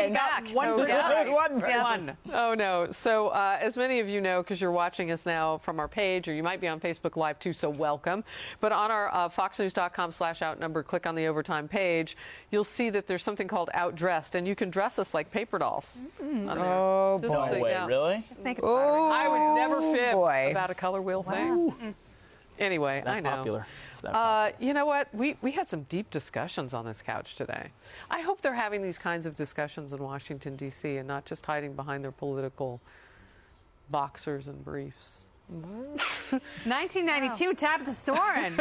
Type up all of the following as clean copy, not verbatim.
talking. back. 1%. Oh, no. So as many of you know, because you're watching us now from our page, or you might be on Facebook Live too, so welcome. But on our foxnews.com/outnumbered, click on the overtime page, you'll see that there's something called Outdressed, and you can dress us like paper dolls. Oh, Just boy. so you Wait, know. really? Just make it I would never fib boy. about a color wheel thing. Anyway, It's that I know. popular. It's that popular. You know what? We had some deep discussions on this couch today. I hope they're having these kinds of discussions in Washington, D.C., and not just hiding behind their political boxers and briefs. 1992, Tabitha Soren.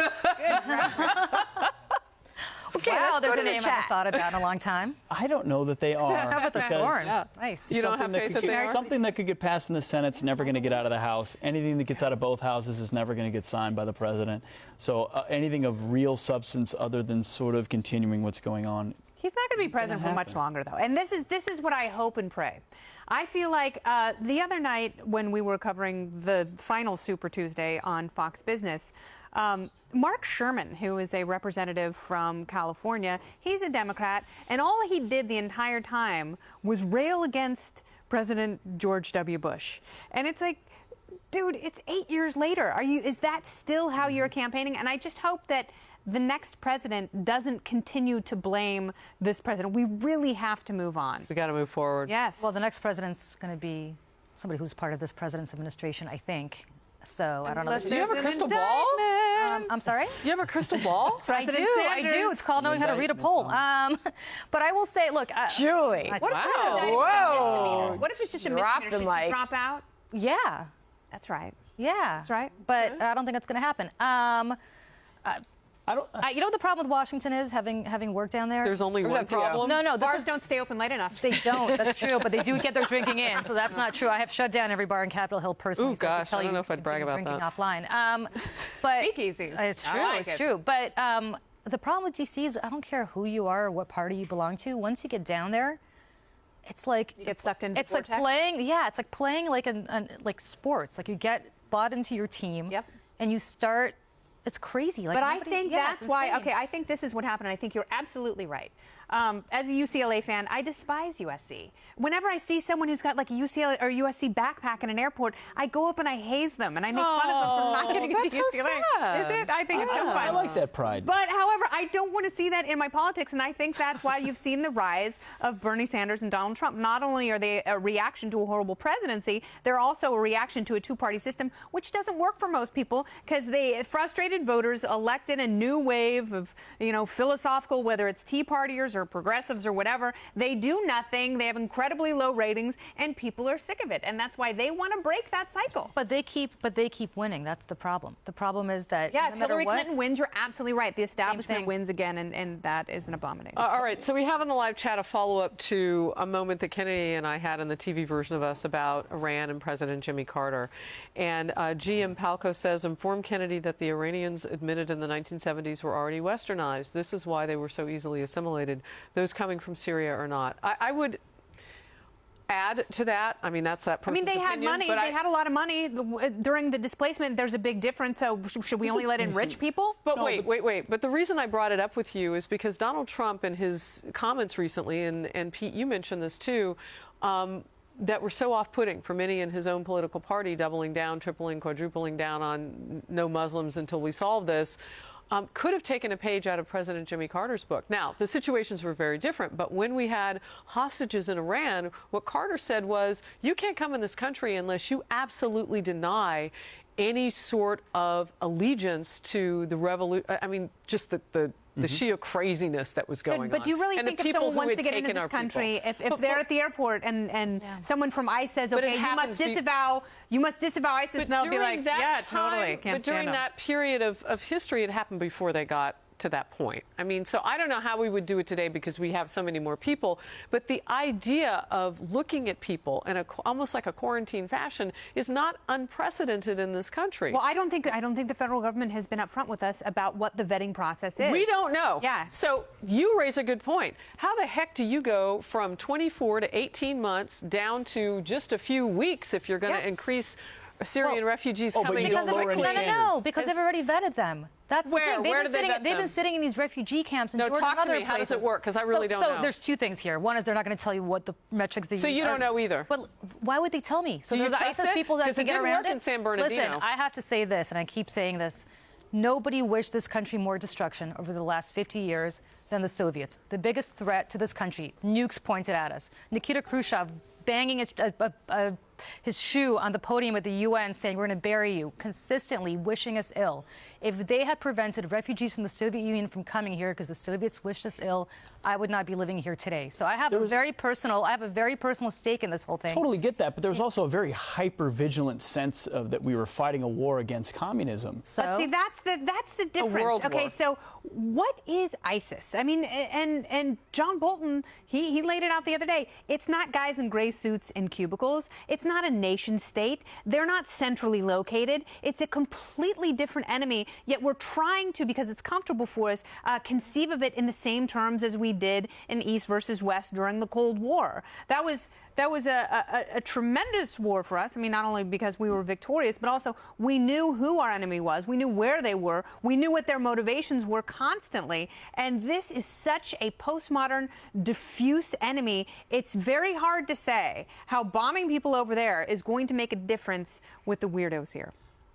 Okay, Wow, there's go a to the name I chat. haven't thought about in a long time. I don't know that they are. How about the because Soren? Nice. You don't have faith that they are? Something that could get passed in the Senate's never going to get out of the House. Anything that gets out of both houses is never going to get signed by the president. So anything of real substance other than sort of continuing what's going on. He's not going to be president for much longer, though. And this is what I hope and pray. I feel like the other night when we were covering the final Super Tuesday on Fox Business, Mark Sherman, who is a representative from California, he's a Democrat, and all he did the entire time was rail against President George W. Bush. And it's like, dude, it's 8 years later. Is that still how you're campaigning? And I just hope that the next president doesn't continue to blame this president. We really have to move on. We got to move forward. Yes. Well, the next president's going to be somebody who's part of this president's administration, I think. So I don't know. Do you have a crystal ball? I'm sorry? You have a crystal ball? President I Sanders. do. It's called knowing how to read a poll. But I will say, look, Julie. What What if Wow. it's a Whoa. What if it's just a Drop misdemeanor? the Should she mic. drop out? yeah, That's right. yeah, That's right. But I don't think that's going to happen. I don't. You know what the problem with Washington is, having worked down there? There's only one that to you? problem. no, Bars don't stay open late enough. They don't. That's true, but they do get their drinking in, so that's not true. I have shut down every bar in Capitol Hill personally. Ooh, so I have gosh, to tell I don't you know if to I'd brag continue about drinking that. offline. But Speakeasies. It's I true. like It's it. true. But the problem with DC is I don't care who you are or what party you belong to. Once you get down there, it's like You get sucked into it's the like vortex? playing. Yeah, it's like playing like sports. Like you get bought into your team. Yep. And you start. It's crazy. Like But I nobody- think yeah, that's it's why, insane. okay, I think this is what happened. I think you're absolutely right. As a UCLA fan, I despise USC. Whenever I see someone who's got like a UCLA or USC backpack in an airport, I go up and I haze them and I make fun of them for not getting into that's so UCLA. sad. Is it? I think it's so fun. I like that pride. But however, I don't want to see that in my politics, and I think that's why you've seen the rise of Bernie Sanders and Donald Trump. Not only are they a reaction to a horrible presidency, they're also a reaction to a two-party system, which doesn't work for most people because frustrated voters elected a new wave of, philosophical, whether it's Tea Partiers or progressives or whatever. They do nothing. They have incredibly low ratings, and people are sick of it, and that's why they want to break that cycle. But they keep winning. That's the problem. The problem is that Yeah, no if matter Hillary what, Clinton wins, you're absolutely right. The establishment thing. wins again, and that is an abomination. All right, so we have in the live chat a follow-up to a moment that Kennedy and I had in the TV version of us about Iran and President Jimmy Carter. And GM Palco says, inform Kennedy that the Iranians admitted in the 1970s were already westernized. This is why they were so easily assimilated, those coming from Syria or not. I would add to that. I mean, that's that person's they had opinion, money. but They had a lot of money during the displacement. There's a big difference. So should we only let in rich people? But wait. But the reason I brought it up with you is because Donald Trump in his comments recently, and Pete, you mentioned this too, that were so off-putting for many in his own political party, doubling down, tripling, quadrupling down on no Muslims until we solve this, could have taken a page out of President Jimmy Carter's book. Now, the situations were very different, but when we had hostages in Iran, what Carter said was, you can't come in this country unless you absolutely deny any sort of allegiance to the revolution. I mean, just the Shia craziness that was going on. But do you really and think the if people someone who wants had to get into taken this our country, people. if they're at the airport and someone from ICE says, okay, you must disavow ISIS, and they'll be like, yeah, totally. Can't But during stand them. that period of history, it happened before they got to that point. I mean, so I don't know how we would do it today because we have so many more people, but the idea of looking at people in almost like a quarantine fashion is not unprecedented in this country. Well, I don't think the federal government has been upfront with us about what the vetting process is. We don't know. Yeah. So you raise a good point. How the heck do you go from 24 to 18 months down to just a few weeks if you're going to increase Syrian refugees but coming you don't lower any standards. No, because they've already vetted them. That's Where? the thing. Where did they vet They've them? been sitting in these refugee camps in No, Jordan talk and to other me. How does places. it work? Because I really don't know. So there's two things here. One is they're not going to tell you what the metrics they use. So you don't know either. But why would they tell me? So Do you they're the trust ISIS it? people that 'Cause can it get didn't around work in it. San Bernardino. Listen, I have to say this, and I keep saying this. Nobody wished this country more destruction over the last 50 years than the Soviets. The biggest threat to this country, nukes pointed at us. Nikita Khrushchev banging his shoe on the podium at the UN saying, we're going to bury you, consistently wishing us ill. If they had prevented refugees from the Soviet Union from coming here because the Soviets wished us ill, I would not be living here today. So I have a very personal stake in this whole thing. Totally get that, but there was also a very hyper-vigilant sense of that we were fighting a war against communism. So But see, that's the difference. world Okay, war. so what is ISIS? I mean, and John Bolton, he laid it out the other day. It's not guys in gray suits in cubicles. It's not a nation state. They're not centrally located. It's a completely different enemy, yet we're trying to, because it's comfortable for us, conceive of it in the same terms as we did in East versus West during the Cold War. That was a tremendous war for us. I mean, not only because we were victorious, but also we knew who our enemy was. We knew where they were. We knew what their motivations were constantly. And this is such a postmodern, diffuse enemy. It's very hard to say how bombing people over there is going to make a difference with the weirdos here.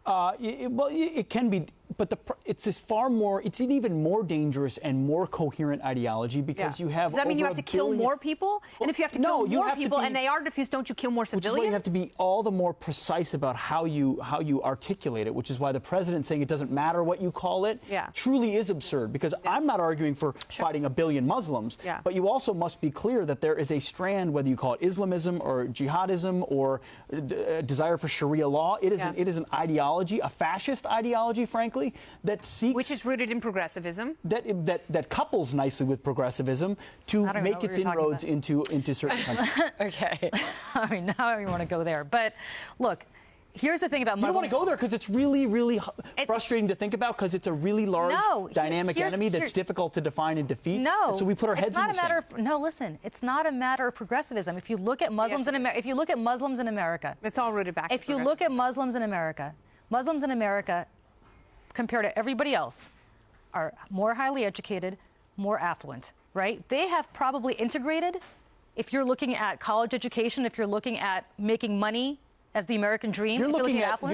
It can be, but it's an even more dangerous and more coherent ideology because you have. Does that mean you over have to a kill billion- more people? And if you have to kill more people and they are diffuse, don't you kill more Which civilians? is why you have to be all the more precise about how you articulate it, which is why the president saying it doesn't matter what you call it truly is absurd, because I'm not arguing for fighting a billion Muslims, but you also must be clear that there is a strand, whether you call it Islamism or jihadism or desire for Sharia law. It is an ideology, a fascist ideology, frankly, that seeks, which is rooted in progressivism. That couples nicely with progressivism to make its inroads into certain countries. Okay. I mean, now you want to go there. But look, here's the thing about Muslims. You don't want to go there because it's really, really frustrating to think about, because it's a really large, dynamic enemy that's difficult to define and defeat. No. And so we put our heads in the sand. No, listen. It's not a matter of progressivism. If you look at Muslims if you look at Muslims in America, it's all rooted back. If you look at Muslims in America, compared to everybody else, are more highly educated, more affluent, right? They have probably integrated, if you're looking at college education, if you're looking at making money as the American dream. You're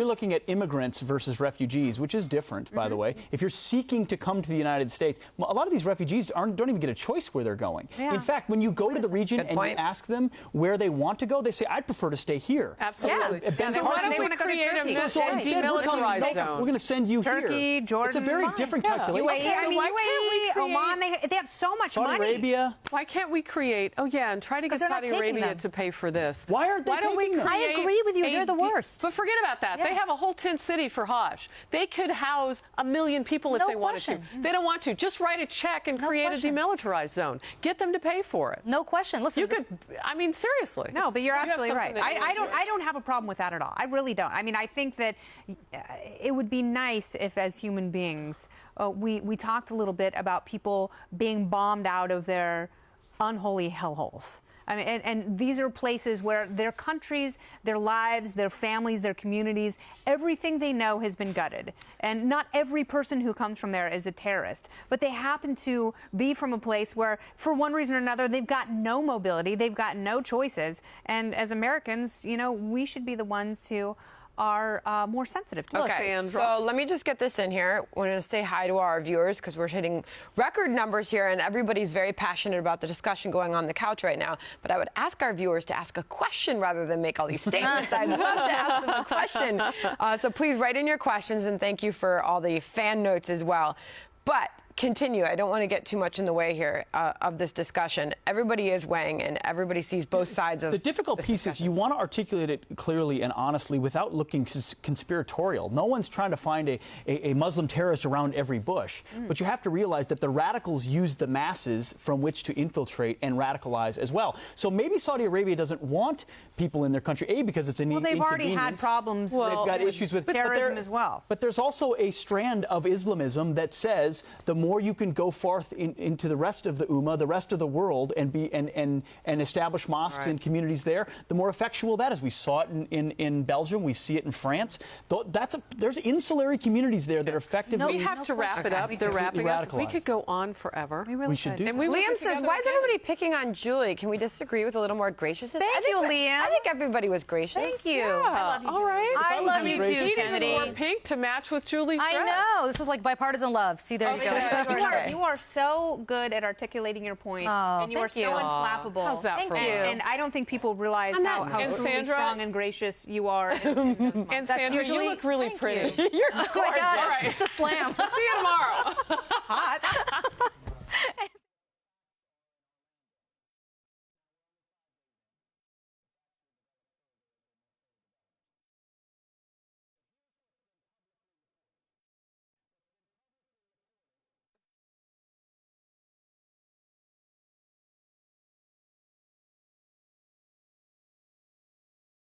looking at immigrants versus refugees, which is different, by the way. If you're seeking to come to the United States, a lot of these refugees don't even get a choice where they're going. In fact, when you go to the region and you ask them where they want to go, they say, I'd prefer to stay here. Absolutely. So why don't we create a demilitarized zone? We're going to send you Turkey, here. Jordan. It's a very different calculation. UAE, Oman, they have so much Saudi money. Arabia. Why can't we create, and try to get Saudi Arabia to pay for this? Why aren't they don't we taking them? create I agree with you. They're the worst. But forget about that. They have a whole tent city for Hajj. They could house 1 million people if they wanted to. They don't want to. Just write a check and create a demilitarized zone. Get them to pay for it. No question. Listen, you could. I mean, seriously. No, but you're absolutely right. I don't have a problem with that at all. I really don't. I mean, I think that it would be nice if, as human beings, we talked a little bit about people being bombed out of their unholy hellholes. I mean, and these are places where their countries, their lives, their families, their communities, everything they know has been gutted. And not every person who comes from there is a terrorist. But they happen to be from a place where, for one reason or another, they've got no mobility, they've got no choices. And as Americans, we should be the ones who are more sensitive to Okay, so let me just get this in here. We're going to say hi to our viewers because we're hitting record numbers here, and everybody's very passionate about the discussion going on the couch right now. But I would ask our viewers to ask a question rather than make all these statements. I'd love to ask them a question. So please write in your questions, and thank you for all the fan notes as well. But continue. I don't want to get too much in the way here of this discussion. Everybody is weighing, and everybody sees both sides of the difficult piece is you want to articulate it clearly and honestly without looking conspiratorial. No one's trying to find a Muslim terrorist around every bush. But you have to realize that the radicals use the masses from which to infiltrate and radicalize as well. So maybe Saudi Arabia doesn't want people in their country, because it's an they've already had problems they've got issues with terrorism as well. But there's also a strand of Islamism that says the more you can go forth into the rest of the Ummah, the rest of the world, and establish mosques and communities there, the more effectual that is. We saw it in Belgium. We see it in France. There's insulary communities there that are effectively. We have to wrap it up. They're wrapping us. We could go on forever. We should do. And Liam says, "Why is everybody picking on Julie? Can we disagree with a little more graciousness?" Thank you, Liam. I think everybody was gracious. Thank you. Yeah. I love you, All right. I love you too, He Kennedy. didn't wear pink to match with Julie's dress. I know. This is like bipartisan love. See, there you go. You are so good at articulating your point, and you are thank so you. unflappable. How's that for And I don't think people realize how And truly Sandra- strong and gracious you are. And Sandra, usually- you look really thank pretty. you. You're Oh my gorgeous. God, such a slam. See you